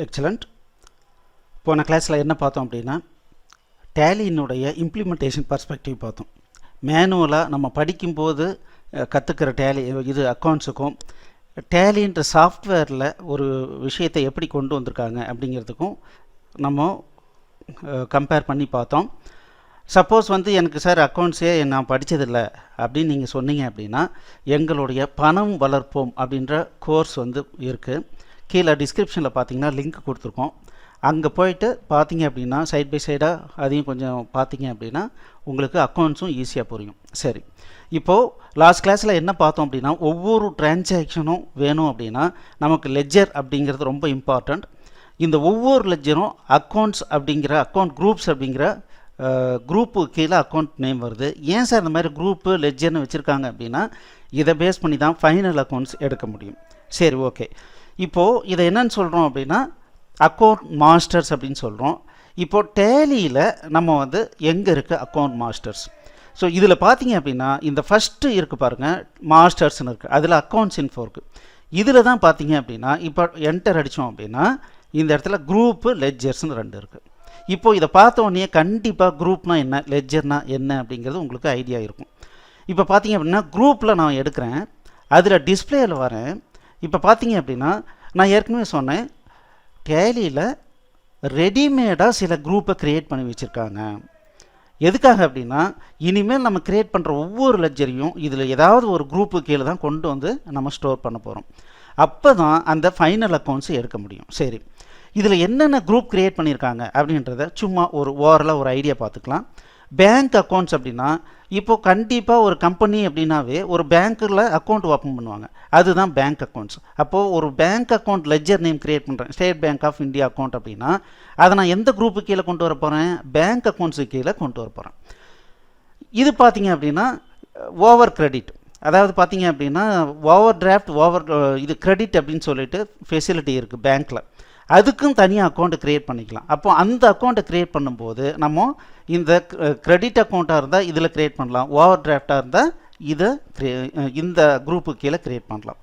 Excellent. போன கிளாஸில் என்ன பார்த்தோம் அப்படின்னா டேலியினுடைய இம்ப்ளிமெண்டேஷன் பர்ஸ்பெக்டிவ் பார்த்தோம். மேனுவலாக நம்ம படிக்கும்போது கற்றுக்கிற டேலி இது அக்கௌண்ட்ஸுக்கும் டேலின்ற சாஃப்ட்வேரில் ஒரு விஷயத்தை எப்படி கொண்டு வந்திருக்காங்க அப்படிங்கிறதுக்கும் நம்ம கம்பேர் பண்ணி பார்த்தோம். சப்போஸ் எனக்கு சார் அக்கௌண்ட்ஸே நான் படித்ததில்லை அப்படின்னு நீங்கள் சொன்னீங்க அப்படின்னா எங்களுடைய பணம் வளர்ப்போம் அப்படின்ற கோர்ஸ் இருக்குது. கீழே டிஸ்கிரிப்ஷனில் பார்த்தீங்கன்னா லிங்க் கொடுத்துருக்கோம். அங்கே போயிட்டு பார்த்தீங்க அப்படின்னா சைட் பை சைடாக அதையும் கொஞ்சம் பார்த்தீங்க அப்படின்னா உங்களுக்கு அக்கௌண்ட்ஸும் ஈஸியாக புரியும். சரி, இப்போது லாஸ்ட் கிளாஸில் என்ன பார்த்தோம் அப்படின்னா ஒவ்வொரு டிரான்சாக்ஷனும் வேணும் அப்படின்னா நமக்கு லெட்ஜர் அப்படிங்கிறது ரொம்ப இம்பார்ட்டண்ட். இந்த ஒவ்வொரு லெட்ஜரும் அக்கௌண்ட்ஸ் அப்படிங்கிற அக்கௌண்ட் குரூப்ஸ் அப்படிங்கிற குரூப்பு கீழே அக்கௌண்ட் நேம் வருது. ஏன் சார் இந்த மாதிரி குரூப்பு லெட்ஜர்னு வச்சுருக்காங்க அப்படின்னா இதை பேஸ் பண்ணி தான் ஃபைனல் அக்கௌண்ட்ஸ் எடுக்க முடியும். சரி, ஓகே. இப்போது இதை என்னன்னு சொல்கிறோம் அப்படின்னா அக்கௌண்ட் மாஸ்டர்ஸ் அப்படின்னு சொல்கிறோம். இப்போது டேலியில் நம்ம எங்கே இருக்குது அக்கௌண்ட் மாஸ்டர்ஸ். ஸோ இதில் பார்த்தீங்க அப்படின்னா இந்த ஃபஸ்ட்டு இருக்குது பாருங்கள், மாஸ்டர்ஸ்னு இருக்குது, அதில் அக்கௌண்ட்ஸ் இன்ஃபோ இருக்குது. இதில் தான் பார்த்தீங்க அப்படின்னா இப்போ என்டர் அடித்தோம் அப்படின்னா இந்த இடத்துல குரூப்பு லெட்ஜர்ஸ்னு 2 இருக்குது. இப்போது இதை பார்த்தோன்னே கண்டிப்பாக குரூப்னால் என்ன லெட்ஜர்னால் என்ன அப்படிங்கிறது உங்களுக்கு ஐடியா இருக்கும். இப்போ பார்த்தீங்க அப்படின்னா குரூப்பில் நான் எடுக்கிறேன், அதில் டிஸ்பிளேயில் வரேன். இப்போ பார்த்தீங்க அப்படின்னா நான் ஏற்கனவே சொன்னேன் டேலியில் ரெடிமேடாக சில குரூப்பை க்ரியேட் பண்ணி வச்சுருக்காங்க. எதுக்காக அப்படின்னா இனிமேல் நம்ம க்ரியேட் பண்ணுற ஒவ்வொரு லெட்ஜரையும் இதில் ஏதாவது ஒரு குரூப்பு கீழே தான் கொண்டு நம்ம ஸ்டோர் பண்ண போகிறோம். அப்போ தான் அந்த ஃபைனல் அக்கௌண்ட்ஸை எடுக்க முடியும். சரி, இதில் என்னென்ன குரூப் க்ரியேட் பண்ணியிருக்காங்க அப்படின்றத சும்மா ஒரு ஓவரலாக ஒரு ஐடியா பார்த்துக்கலாம். பேங்க் அக்கௌண்ட்ஸ் அப்படின்னா இப்போது கண்டிப்பாக ஒரு கம்பெனி அப்படின்னாவே ஒரு பேங்க்கில் அக்கௌண்ட் ஓப்பன் பண்ணுவாங்க, அதுதான் பேங்க் அக்கௌண்ட்ஸ். அப்போது ஒரு bank account ledger name create பண்ணுறேன், state bank of India account அப்படின்னா அதை நான் எந்த குரூப்பு கீழே கொண்டு வர போகிறேன், பேங்க் அக்கௌண்ட்ஸு கீழே கொண்டு வர போகிறேன். இது பார்த்தீங்க அப்படின்னா ஓவர் கிரெடிட், அதாவது பார்த்தீங்க அப்படின்னா ஓவர் டிராஃப்ட் இது கிரெடிட் அப்படின்னு சொல்லிட்டு ஃபெசிலிட்டி இருக்குது பேங்க்கில், அதுக்கும் தனியாக அக்கௌண்ட்டு க்ரியேட் பண்ணிக்கலாம். அப்போ அந்த அக்கௌண்ட்டை க்ரியேட் பண்ணும்போது நம்ம இந்த கிரெடிட் அக்கௌண்ட்டாக இருந்தால் இதில் க்ரியேட் பண்ணலாம், ஓவர் டிராஃப்டாக இருந்தால் இதை இந்த குரூப்பு கீழே க்ரியேட் பண்ணலாம்.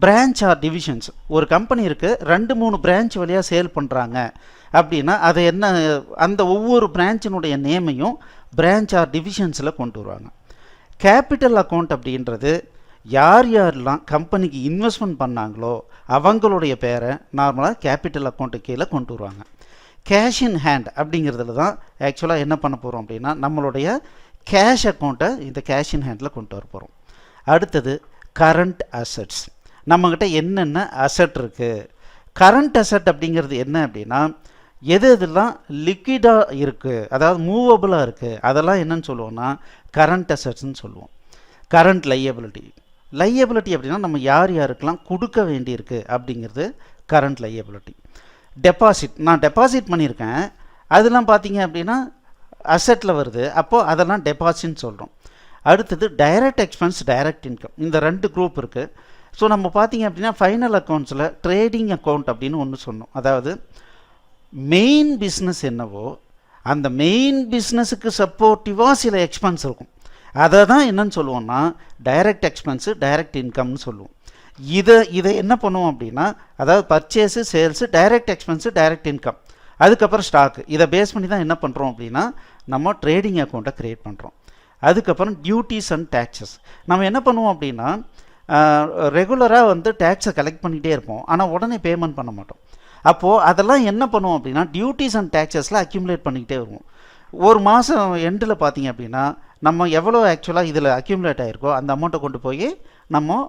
பிரான்ச் ஆர் டிவிஷன்ஸ், ஒரு கம்பெனி இருக்குது 2-3 பிரான்ச் வழியாக சேல் பண்ணுறாங்க அப்படின்னா அதை என்ன அந்த ஒவ்வொரு பிரான்ச்சினுடைய நேமையும் பிரான்ச் ஆர் டிவிஷன்ஸில் கொண்டு வருவாங்க. கேபிட்டல் அக்கௌண்ட் அப்படின்றது யார் யாரெல்லாம் கம்பெனிக்கு இன்வெஸ்ட்மெண்ட் பண்ணாங்களோ அவங்களுடைய பேரை நார்மலாக கேபிட்டல் அக்கௌண்ட்டு கீழே கொண்டு வருவாங்க. கேஷ் இன் ஹேண்ட் அப்படிங்கிறதுல தான் ஆக்சுவலாக என்ன பண்ண போகிறோம் அப்படின்னா நம்மளுடைய கேஷ் அக்கௌண்ட்டை இந்த கேஷ் இன் ஹேண்டில் கொண்டு வர போகிறோம். அடுத்தது கரண்ட் அசட்ஸ், நம்மக்கிட்ட என்னென்ன அசட் இருக்குது. கரண்ட் அசட் அப்படிங்கிறது என்ன அப்படின்னா எதெல்லாம் லிக்விடாக இருக்குது, அதாவது மூவபுளாக இருக்குது, அதெல்லாம் என்னன்னு சொல்லுவோம்னா கரண்ட் அசட்ஸ்ன்னு சொல்லுவோம். கரண்ட் லையபிலிட்டி அப்படின்னா நம்ம யார் யாருக்கெல்லாம் கொடுக்க வேண்டியிருக்கு அப்படிங்கிறது கரண்ட் லையபிலிட்டி. டெபாசிட், நான் டெபாசிட் பண்ணியிருக்கேன், அதெல்லாம் பார்த்தீங்க அப்படின்னா அசட்டில் வருது, அப்போது அதெல்லாம் டெபாசிட்னு சொல்கிறோம். அடுத்தது டைரக்ட் எக்ஸ்பென்ஸ், டைரக்ட் இன்கம், இந்த 2 குரூப் இருக்குது. ஸோ நம்ம பார்த்தீங்க அப்படின்னா ஃபைனல் அக்கௌண்ட்ஸில் ட்ரேடிங் அக்கௌண்ட் அப்படின்னு ஒன்று சொன்னோம். அதாவது மெயின் பிஸ்னஸ் என்னவோ அந்த மெயின் பிஸ்னஸுக்கு சப்போர்ட்டிவாக சில எக்ஸ்பென்ஸ் இருக்கும், அதை தான் என்னன்னு சொல்லுவோம்னா டைரக்ட் எக்ஸ்பென்ஸு டைரக்ட் இன்கம்னு சொல்லுவோம். இதை என்ன பண்ணுவோம் அப்படின்னா அதாவது purchase sales direct expense direct income, அதுக்கப்புறம் ஸ்டாக்கு, இதை பேஸ் பண்ணி தான் என்ன பண்ணுறோம் அப்படின்னா நம்ம ட்ரேடிங் அக்கௌண்ட்டை க்ரியேட் பண்ணுறோம். அதுக்கப்புறம் டியூட்டிஸ் அண்ட் டேக்ஸஸ், நம்ம என்ன பண்ணுவோம் அப்படின்னா ரெகுலராக டேக்ஸை கலெக்ட் பண்ணிகிட்டே இருப்போம், ஆனால் உடனே பேமெண்ட் பண்ண மாட்டோம். அப்போது அதெல்லாம் என்ன பண்ணுவோம் அப்படின்னா டியூட்டிஸ் அண்ட் டேக்ஸஸில் அக்யூமுலேட் பண்ணிக்கிட்டே வருவோம். ஒரு மாதம் எண்டில் பார்த்தீங்க அப்படின்னா நம்ம எவ்வளோ ஆக்சுவலாக இதில் அக்யூமுலேட் ஆகிருக்கோ அந்த அமௌண்ட்டை கொண்டு போய் நம்ம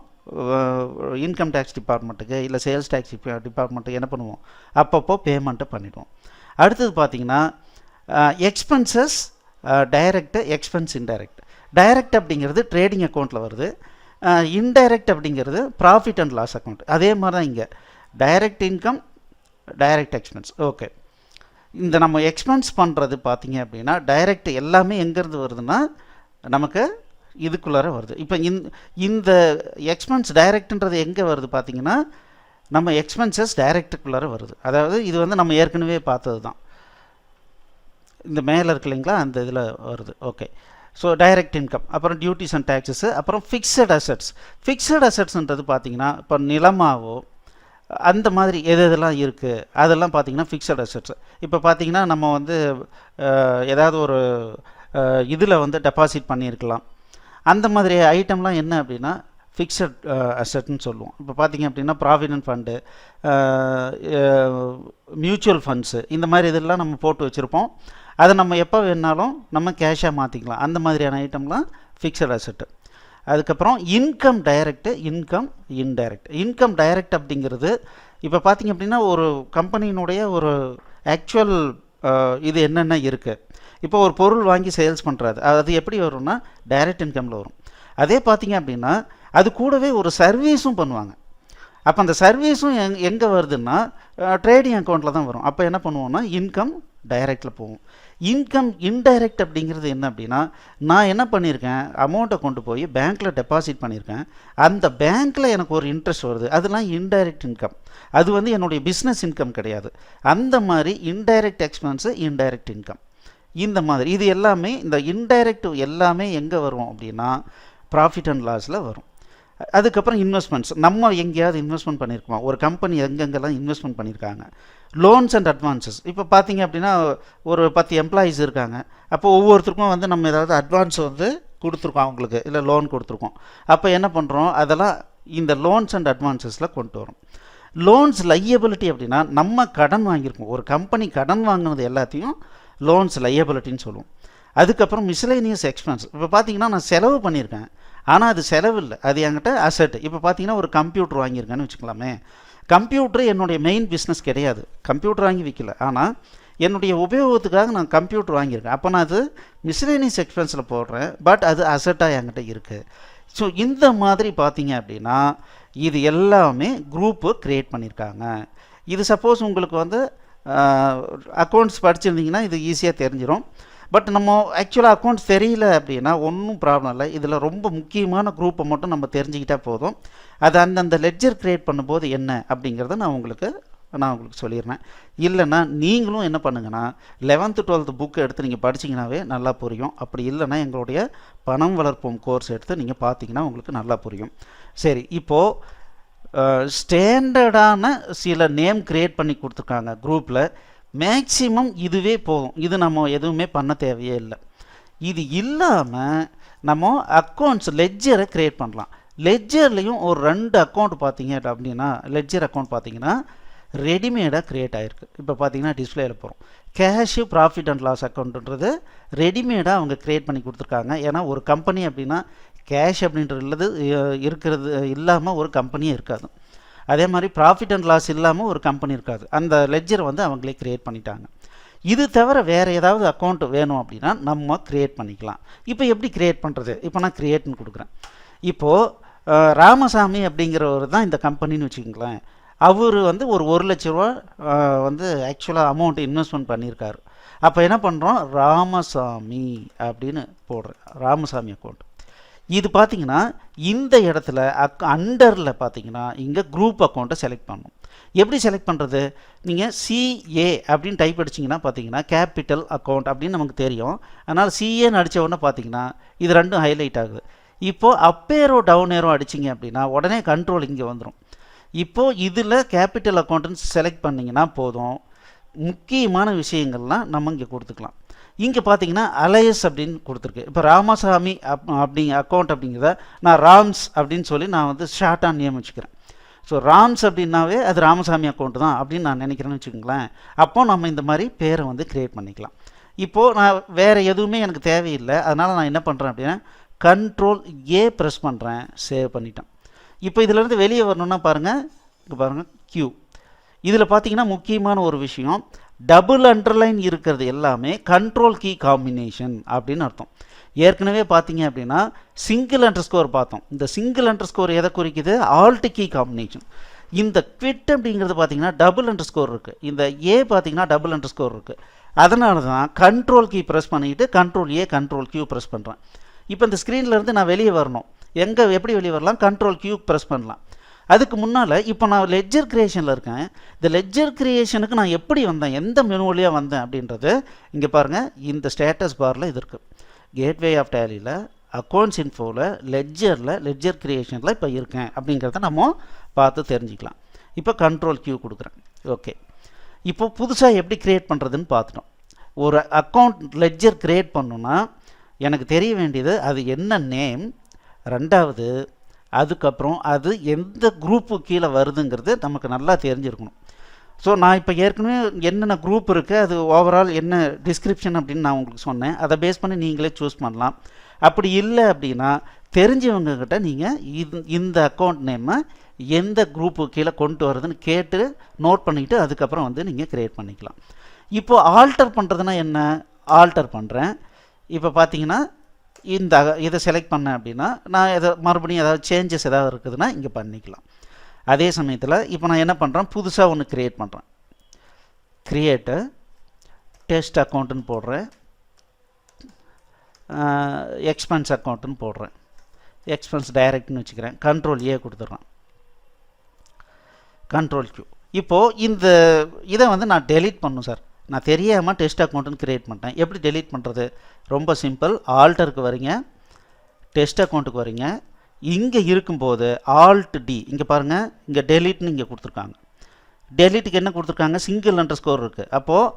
இன்கம் டேக்ஸ் டிபார்ட்மெண்ட்டுக்கு இல்லை சேல்ஸ் டேக்ஸ் டிபார்ட்மெண்ட்டுக்கு என்ன பண்ணுவோம் அப்பப்போ பேமெண்ட்டை பண்ணிவிடுவோம். அடுத்தது பார்த்திங்கன்னா expenses Direct, expense indirect. Direct அப்படிங்கிறது ட்ரேடிங் அக்கௌண்ட்டில் வருது, இன்டைரக்ட் அப்படிங்கிறது ப்ராஃபிட் அண்ட் லாஸ் அக்கௌண்ட். அதே மாதிரி தான் இங்கே direct income, direct expense. Okay, இந்த நம்ம எக்ஸ்பென்ஸ் பண்ணுறது பார்த்தீங்க அப்படின்னா டைரக்ட் எல்லாமே எங்கேருந்து வருதுன்னா நமக்கு இதுக்குள்ளார வருது. இப்போ இந்த எக்ஸ்பென்ஸ் டைரக்ட்ன்றது எங்கே வருது பார்த்தீங்கன்னா நம்ம எக்ஸ்பென்சஸ் டைரக்டுக்குள்ளார வருது. அதாவது இது நம்ம ஏற்கனவே பார்த்தது தான், இந்த மேலே இருக்கு இல்லைங்களா, அந்த இதில் வருது. ஓகே, ஸோ டைரக்ட் இன்கம், அப்புறம் டியூட்டிஸ் அண்ட் டேக்ஸஸ், அப்புறம் ஃபிக்ஸட் அசட்ஸ். ஃபிக்ஸட் அசட்ஸ்ன்றது பார்த்தீங்கன்னா இப்போ நிலமாவோ அந்த மாதிரி எது எதெல்லாம் இருக்குது அதெல்லாம் பார்த்திங்கன்னா ஃபிக்ஸட் அசெட்ஸ். இப்போ பார்த்திங்கன்னா நம்ம வந்து ஏதாவது ஒரு இதில் வந்து டெபாசிட் பண்ணியிருக்கலாம். அந்த மாதிரி ஐட்டம்லாம் என்ன அப்படின்னா ஃபிக்ஸட் அசெட்னு சொல்லுவோம். இப்போ பார்த்திங்க அப்படின்னா ப்ராவிடென்ட் ஃபண்டு, மியூச்சுவல் ஃபண்ட்ஸு, இந்த மாதிரி இதெல்லாம் நம்ம போட்டு வச்சுருப்போம். அதை நம்ம எப்போ வேணாலும் நம்ம கேஷாக மாற்றிக்கலாம். அந்த மாதிரியான ஐட்டம்லாம் ஃபிக்ஸட் அசெட்டு. அதுக்கப்புறம் income Direct, income indirect. Income direct அப்படிங்கிறது இப்போ பார்த்திங்க அப்படின்னா ஒரு கம்பெனியினுடைய ஒரு ஆக்சுவல் இது என்னென்ன இருக்குது. இப்போ ஒரு பொருள் வாங்கி சேல்ஸ் பண்ணுறது, அது எப்படி வரும்னா டைரக்ட் இன்கமில் வரும். அதே பார்த்திங்க அப்படின்னா அது கூடவே ஒரு சர்வீஸும் பண்ணுவாங்க. அப்போ அந்த சர்வீஸும் எங்கே வருதுன்னா ட்ரேடிங் அக்கௌண்ட்டில் தான் வரும். அப்போ என்ன பண்ணுவோம்னா இன்கம் டைரக்டில் போகும். இன்கம் இன்டைரக்ட் அப்படிங்கிறது என்ன அப்படின்னா நான் என்ன பண்ணியிருக்கேன், அமௌண்ட்டை கொண்டு போய் பேங்க்கில் டெபாசிட் பண்ணியிருக்கேன். அந்த பேங்க்கில் எனக்கு ஒரு இன்ட்ரெஸ்ட் வருது, அதெல்லாம் இன்டைரக்ட் இன்கம். அது வந்து என்னுடைய பிஸ்னஸ் இன்கம் கிடையாது. அந்த மாதிரி இன்டைரக்ட் எக்ஸ்பென்ஸு, இன்டைரக்ட் இன்கம். இந்த மாதிரி இது எல்லாமே இந்த இன்டைரக்ட் எல்லாமே எங்கே வரும் அப்படின்னா ப்ராஃபிட் அண்ட் லாஸில் வரும். அதுக்கப்புறம் இன்வெஸ்ட்மெண்ட்ஸ், நம்ம எங்கேயாவது இன்வெஸ்ட்மெண்ட் பண்ணியிருக்கோம், ஒரு கம்பெனி எங்கெங்கெல்லாம் இன்வெஸ்ட்மெண்ட் பண்ணியிருக்காங்க. லோன்ஸ் அண்ட் அட்வான்ஸஸ், இப்போ பார்த்தீங்க அப்படின்னா ஒரு 10 எம்ப்ளாயீஸ் இருக்காங்க. அப்போ ஒவ்வொருத்தருக்கும் வந்து நம்ம ஏதாவது அட்வான்ஸ் வந்து கொடுத்துருக்கோம் அவங்களுக்கு, இல்லை லோன் கொடுத்துருக்கோம். அப்போ என்ன பண்ணுறோம், அதெல்லாம் இந்த லோன்ஸ் அண்ட் அட்வான்ஸஸில் கொண்டு வரும். லோன்ஸ் லையபிலிட்டி அப்படின்னா நம்ம கடன் வாங்கியிருக்கோம், ஒரு கம்பெனி கடன் வாங்கினது எல்லாத்தையும் லோன்ஸ் லையபிலிட்டின்னு சொல்லுவோம். அதுக்கப்புறம் மிஸ்லேனியஸ் எக்ஸ்பென்ஸ், இப்போ பார்த்தீங்கன்னா நான் செலவு பண்ணியிருக்கேன், ஆனால் அது செலவு இல்லை, அது என்கிட்ட அசெட். இப்போ பார்த்தீங்கன்னா ஒரு கம்ப்யூட்டர் வாங்கியிருக்கேன்னு வச்சுக்கலாமே. கம்ப்யூட்டர் என்னுடைய மெயின் பிஸ்னஸ் கிடையாது, கம்ப்யூட்டர் வாங்கி விற்கல, ஆனால் என்னுடைய உபயோகத்துக்காக நான் கம்ப்யூட்டர் வாங்கியிருக்கேன். அப்போ நான் அது மிஸ்லேனியஸ் எக்ஸ்பென்ஸில் போடுறேன், பட் அது அசெட்டாக என்கிட்ட இருக்குது. ஸோ இந்த மாதிரி பார்த்தீங்க அப்படின்னா இது எல்லாமே குரூப்பு க்ரியேட் பண்ணியிருக்காங்க. இது சப்போஸ் உங்களுக்கு வந்து அக்கௌண்ட்ஸ் படிச்சிருந்தீங்கன்னா இது ஈஸியாக தெரிஞ்சிடும். பட் நம்ம ஆக்சுவலாக அக்கௌண்ட்ஸ் தெரியல அப்படின்னா ஒன்றும் ப்ராப்ளம் இல்லை. இதில் ரொம்ப முக்கியமான குரூப்பை மட்டும் நம்ம தெரிஞ்சுக்கிட்டால் போதும். அது அந்தந்த லெட்ஜர் க்ரியேட் பண்ணும்போது என்ன அப்படிங்கிறத நான் உங்களுக்கு சொல்லிடுறேன். இல்லைன்னா நீங்களும் என்ன பண்ணுங்கன்னா 11th 12th புக்கு எடுத்து நீங்கள் படிச்சிங்கனாவே நல்லா புரியும். அப்படி இல்லைன்னா எங்களுடைய பணம் வளர்ப்போம் கோர்ஸ் எடுத்து நீங்கள் பார்த்தீங்கன்னா உங்களுக்கு நல்லா புரியும். சரி, இப்போது ஸ்டாண்டர்டான சில நேம் க்ரியேட் பண்ணி கொடுத்துருக்காங்க குரூப்பில். மேக்ஸிமம் இதுவே போதும், இது நம்ம எதுவுமே பண்ண தேவையே இல்லை. இது இல்லாமல் நம்ம அக்கௌண்ட்ஸ் லெட்ஜரை க்ரியேட் பண்ணலாம். லெட்ஜர்லேயும் ஒரு 2 அக்கௌண்ட் பார்த்தீங்க அப்படின்னா லெட்ஜர் அக்கௌண்ட் பார்த்தீங்கன்னா ரெடிமேடாக க்ரியேட் ஆகிருக்கு. இப்போ பார்த்தீங்கன்னா டிஸ்பிளேயில் போகிறோம். கேஷு ப்ராஃபிட் அண்ட் லாஸ் அக்கௌண்ட்டுன்றது ரெடிமேடாக அவங்க க்ரியேட் பண்ணி கொடுத்துருக்காங்க. ஏன்னா ஒரு கம்பெனி அப்படின்னா கேஷ் அப்படின்றது இருக்கிறது இல்லாமல் ஒரு கம்பெனியே இருக்காது. அதே மாதிரி ப்ராஃபிட் அண்ட் லாஸ் இல்லாமல் ஒரு கம்பெனி இருக்காது. அந்த லெட்ஜர் வந்து அவங்களே க்ரியேட் பண்ணிட்டாங்க. இது தவிர வேறு ஏதாவது அக்கௌண்ட் வேணும் அப்படின்னா நம்ம க்ரியேட் பண்ணிக்கலாம். இப்போ எப்படி க்ரியேட் பண்ணுறது, இப்போ நான் க்ரியேட்னு கொடுக்குறேன். இப்போது ராமசாமி அப்படிங்கிறவர் தான் இந்த கம்பெனின்னு வச்சுக்கோங்களேன். அவர் வந்து ஒரு 1 லட்ச ரூபா வந்து ஆக்சுவலாக அமௌண்ட் இன்வெஸ்ட்மெண்ட் பண்ணியிருக்காரு. அப்போ என்ன பண்ணுறோம், ராமசாமி அப்படின்னு போடுறேன், ராமசாமி அக்கௌண்ட். இது பார்த்தீங்கன்னா இந்த இடத்துல அண்டரில் பார்த்தீங்கன்னா இங்கே குரூப் அக்கௌண்ட்டை செலக்ட் பண்ணணும். எப்படி செலக்ட் பண்ணுறது, நீங்கள் சிஏ அப்படின்னு டைப் அடிச்சிங்கன்னா பார்த்தீங்கன்னா கேபிட்டல் அக்கௌண்ட் அப்படின்னு நமக்கு தெரியும். அதனால் சிஏன்னு அடித்த உடனே பார்த்தீங்கன்னா இது ரெண்டும் ஹைலைட் ஆகுது. இப்போது அப் ஏரோ டவுன் ஏரோ அடிச்சிங்க அப்படின்னா உடனே கண்ட்ரோல் இங்கே வந்துடும். இப்போது இதில் கேபிட்டல் அக்கௌண்ட்டுன்னு செலக்ட் பண்ணிங்கன்னா போதும், முக்கியமான விஷயங்கள்லாம் நம்ம இங்கே கொடுத்துக்கலாம். இங்கே பார்த்தீங்கன்னா அலையஸ் அப்படின்னு கொடுத்துருக்கு. இப்போ ராமசாமி அக்கௌண்ட் அப்படிங்கிறத நான் ராம்ஸ் அப்படின்னு சொல்லி நான் வந்து ஷார்ட்டாக நியமிச்சுக்கிறேன். ஸோ ராம்ஸ் அப்படின்னாவே அது ராமசாமி அக்கௌண்ட்டு தான் அப்படின்னு நான் நினைக்கிறேன்னு வச்சுக்கோங்களேன். அப்போ நம்ம இந்த மாதிரி பேரை வந்து க்ரியேட் பண்ணிக்கலாம். இப்போது நான் வேறு எதுவுமே எனக்கு தேவையில்லை, அதனால் நான் என்ன பண்ணுறேன் அப்படின்னா Ctrl+A ப்ரெஸ் பண்ணுறேன், சேவ் பண்ணிட்டேன். இப்போ இதிலேருந்து வெளியே வரணுன்னா பாருங்கள், இங்கே பாருங்கள் Q. இதில் பார்த்தீங்கன்னா முக்கியமான ஒரு விஷயம், டபுள் அண்டர்லைன் இருக்கிறது எல்லாமே கண்ட்ரோல் கீ காம்பினேஷன் அப்படின்னு அர்த்தம். ஏற்கனவே பார்த்தீங்க அப்படின்னா சிங்கிள் அண்டர்ஸ்கோர் பார்த்தோம். இந்த சிங்கிள் அண்டர்ஸ்கோர் எதை குறிக்குது, ஆல்ட் கீ காம்பினேஷன். இந்த குவிட் அப்படிங்கிறது பார்த்தீங்கன்னா டபுள் அண்டர்ஸ்கோர் இருக்குது, இந்த ஏ பார்த்தீங்கன்னா டபுள் அண்டர்ஸ்கோர் இருக்குது. அதனால தான் கண்ட்ரோல் கீ ப்ரெஸ் பண்ணிக்கிட்டு Ctrl+A Ctrl+Q ப்ரெஸ் பண்ணுறேன். இப்போ இந்த ஸ்க்ரீன்லேருந்து நான் வெளியே வரணும், எப்படி வெளியே வரலாம், Ctrl+Q ப்ரெஸ் பண்ணலாம். அதுக்கு முன்னால் இப்போ நான் லெட்ஜர் க்ரியேஷனில் இருக்கேன். இந்த லெட்ஜர் க்ரியேஷனுக்கு நான் எப்படி வந்தேன், எந்த மெனு வழியாக வந்தேன் அப்படின்றது இங்கே பாருங்கள். இந்த ஸ்டேட்டஸ் பாரில் இது இருக்குது. கேட்வே ஆஃப் டேலியில், அக்கௌண்ட்ஸ் இன்ஃபோவில், லெட்ஜரில், லெட்ஜர் க்ரியேஷனில் இப்போ இருக்கேன் அப்படிங்கிறத நம்ம பார்த்து தெரிஞ்சுக்கலாம். இப்போ கண்ட்ரோல் Q கொடுக்குறேன். ஓகே, இப்போ புதுசாக எப்படி க்ரியேட் பண்ணுறதுன்னு பார்த்துட்டோம். ஒரு அக்கௌண்ட் லெட்ஜர் க்ரியேட் பண்ணணுன்னா எனக்கு தெரிய வேண்டியது அது என்ன நேம், ரெண்டாவது அதுக்கப்புறம் அது எந்த குரூப்பு கீழே வருதுங்கிறது நமக்கு நல்லா தெரிஞ்சிருக்கணும். ஸோ நான் இப்போ ஏற்கனவே என்னென்ன குரூப் இருக்குது, அது ஓவரால் என்ன டிஸ்கிரிப்ஷன் அப்படின்னு நான் உங்களுக்கு சொன்னேன். அதை பேஸ் பண்ணி நீங்களே சூஸ் பண்ணலாம். அப்படி இல்லை அப்படின்னா தெரிஞ்சவங்கக்கிட்ட நீங்கள் இந்த அக்கௌண்ட் நேமை எந்த குரூப்பு கீழே கொண்டு வரதுன்னு கேட்டு நோட் பண்ணிவிட்டு அதுக்கப்புறம் வந்து நீங்கள் க்ரியேட் பண்ணிக்கலாம். இப்போது ஆல்டர் பண்ணுறதுனா என்ன, ஆல்டர் பண்ணுறேன். இப்போ பார்த்தீங்கன்னா இதை செலக்ட் பண்ணேன் அப்படின்னா நான் மறுபடியும் ஏதாவது சேஞ்சஸ் ஏதாவது இருக்குதுன்னா இங்கே பண்ணிக்கலாம். அதே சமயத்தில் இப்போ நான் என்ன பண்ணுறேன், புதுசாக ஒன்று க்ரியேட் பண்ணுறேன். க்ரியேட்டு டெஸ்ட் அக்கௌண்ட்டுன்னு போடுறேன், எக்ஸ்பென்ஸ் அக்கௌண்ட்டுன்னு போடுறேன், எக்ஸ்பென்ஸ் டைரக்ட்னு வச்சுக்கிறேன். கண்ட்ரோல் A கொடுத்துட்றேன், கண்ட்ரோல் Q. இப்போது இந்த இதை வந்து நான் டெலீட் பண்ணணும் சார். நான் தெரியாமல் டெஸ்ட் அக்கௌண்ட்டுன்னு க்ரியேட் பண்ணிட்டேன். எப்படி டெலீட் பண்ணுறது, ரொம்ப சிம்பிள். ஆல்டருக்கு வரீங்க, டெஸ்ட் அக்கௌண்ட்டுக்கு வரீங்க. இங்கே இருக்கும்போது Alt D, இங்கே பாருங்கள், இங்கே டெலீட்னு இங்கே கொடுத்துருக்காங்க. டெலீட்டுக்கு என்ன கொடுத்துருக்காங்க, சிங்கிள் அண்டர்ஸ்கோர் இருக்குது. அப்போது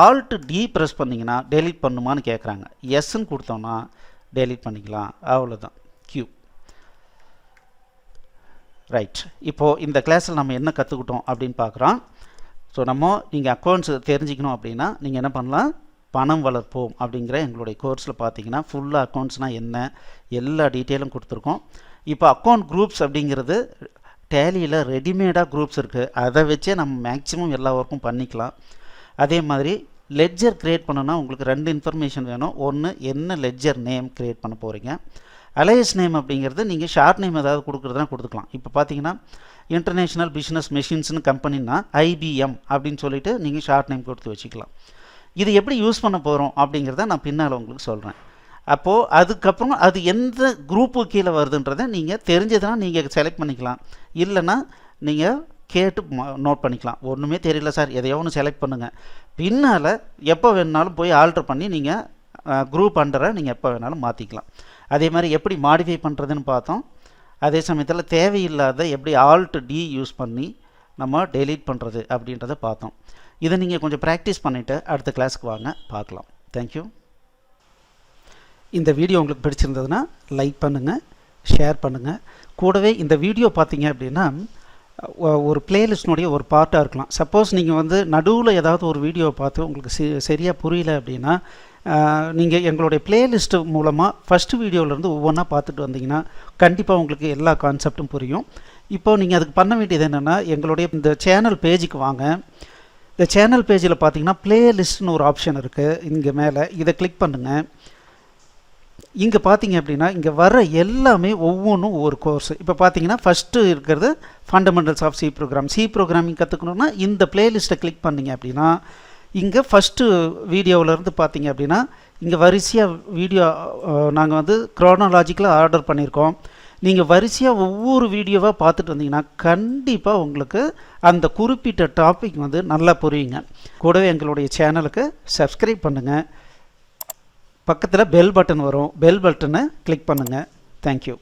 Alt D ப்ரெஸ் பண்ணிங்கன்னா டெலீட் பண்ணுமான்னு கேட்குறாங்க. எஸ்ன்னு கொடுத்தோன்னா டெலீட் பண்ணிக்கலாம், அவ்வளோதான். Q. ரைட், இப்போது இந்த கிளாஸில் நம்ம என்ன கற்றுக்கிட்டோம் அப்படின்னு பார்க்குறோம். ஸோ நீங்கள் அக்கௌண்ட்ஸ் தெரிஞ்சிக்கணும் அப்படின்னா நீங்கள் என்ன பண்ணலாம், பணம் வளர்ப்போம் அப்படிங்கிற எங்களுடைய கோர்ஸில் பார்த்தீங்கன்னா ஃபுல்லாக அக்கௌண்ட்ஸ்னால் என்ன எல்லா டீட்டெயிலும் கொடுத்துருக்கோம். இப்போ அக்கௌண்ட் குரூப்ஸ் அப்படிங்கிறது டேலியில் ரெடிமேடாக குரூப்ஸ் இருக்குது. அதை வச்சே நம்ம மேக்ஸிமம் எல்லா ஒர்க்கும் பண்ணிக்கலாம். அதே மாதிரி லெட்ஜர் க்ரியேட் பண்ணணுன்னா உங்களுக்கு 2 இன்ஃபர்மேஷன் வேணும். ஒன்று, என்ன லெட்ஜர் நேம் க்ரியேட் பண்ண போகிறீங்க. அலையஸ் நேம் அப்படிங்கிறது நீங்கள் ஷார்ட் நேம் ஏதாவது கொடுக்குறதுனா கொடுத்துக்கலாம். இப்போ பார்த்தீங்கன்னா இன்டர்நேஷ்னல் பிஸ்னஸ் மெஷின்ஸ்னு கம்பெனின்னா IBM அப்படின்னு சொல்லிட்டு நீங்கள் ஷார்ட் நேம் கொடுத்து வச்சுக்கலாம். இது எப்படி யூஸ் பண்ண போகிறோம் அப்படிங்கிறத நான் பின்னால் உங்களுக்கு சொல்கிறேன். அப்போது அதுக்கப்புறம் அது எந்த குரூப்பு கீழே வருதுன்றதை நீங்கள் தெரிஞ்சதுன்னா நீங்கள் செலக்ட் பண்ணிக்கலாம். இல்லைன்னா நீங்கள் கேட்டு நோட் பண்ணிக்கலாம். ஒன்றுமே தெரியல சார், எதையோ ஒன்று செலக்ட் பண்ணுங்கள். பின்னால் எப்போ வேணுனாலும் போய் ஆல்டர் பண்ணி நீங்கள் குரூப் அண்டரை நீங்கள் எப்போ வேணாலும் மாற்றிக்கலாம். அதே மாதிரி எப்படி மாடிஃபை பண்ணுறதுன்னு பார்த்தோம். அதே சமயத்தில் தேவையில்லாத எப்படி Alt D யூஸ் பண்ணி நம்ம டெலீட் பண்ணுறது அப்படின்றத பார்த்தோம். இதை நீங்கள் கொஞ்சம் ப்ராக்டிஸ் பண்ணிவிட்டு அடுத்த கிளாஸுக்கு வாங்க, பார்க்கலாம். தேங்க்யூ. இந்த வீடியோ உங்களுக்கு பிடிச்சிருந்ததுன்னா லைக் பண்ணுங்கள், ஷேர் பண்ணுங்கள். கூடவே இந்த வீடியோ பார்த்தீங்க அப்படின்னா ஒரு பிளேலிஸ்ட்னுடைய ஒரு பார்ட்டாக இருக்கலாம். சப்போஸ் நீங்கள் வந்து நடுவில் ஏதாவது ஒரு வீடியோவை பார்த்து உங்களுக்கு சரியாக புரியல அப்படின்னா நீங்கள் எங்களுடைய பிளேலிஸ்ட்டு மூலமாக ஃபஸ்ட்டு வீடியோவிலேருந்து ஒவ்வொன்றா பார்த்துட்டு வந்தீங்கன்னா கண்டிப்பாக உங்களுக்கு எல்லா கான்செப்டும் புரியும். இப்போது நீங்கள் அதுக்கு பண்ண வேண்டியது என்னென்னா, எங்களுடைய இந்த சேனல் பேஜுக்கு வாங்க. இந்த சேனல் பேஜில் பார்த்தீங்கன்னா பிளேலிஸ்ட்னு ஒரு ஆப்ஷன் இருக்குது. இங்கே மேலே இதை கிளிக் பண்ணுங்கள். இங்கே பார்த்தீங்க அப்படின்னா இங்கே வர எல்லாமே ஒவ்வொன்றும் ஒவ்வொரு கோர்ஸ். இப்போ பார்த்தீங்கன்னா ஃபஸ்ட்டு இருக்கிறது ஃபண்டமெண்டல்ஸ் ஆஃப் C ப்ரோக்ராமிங் கற்றுக்கணுன்னா இந்த பிளேலிஸ்ட்டை கிளிக் பண்ணிங்க அப்படின்னா இங்கே ஃபஸ்ட்டு வீடியோவிலேருந்து பார்த்தீங்க அப்படின்னா இங்கே வரிசையாக வீடியோ நாங்கள் வந்து க்ரோனாலாஜிக்கலாக ஆர்டர் பண்ணியிருக்கோம். நீங்கள் வரிசையாக ஒவ்வொரு வீடியோவாக பார்த்துட்டு வந்தீங்கன்னா கண்டிப்பாக உங்களுக்கு அந்த குறிப்பிட்ட டாபிக் வந்து நல்லா புரியுங்க. கூடவே எங்களுடைய சேனலுக்கு சப்ஸ்கிரைப் பண்ணுங்கள். பக்கத்தில் பெல் பட்டன் வரும், பெல் பட்டனை கிளிக் பண்ணுங்கள். தேங்க்யூ.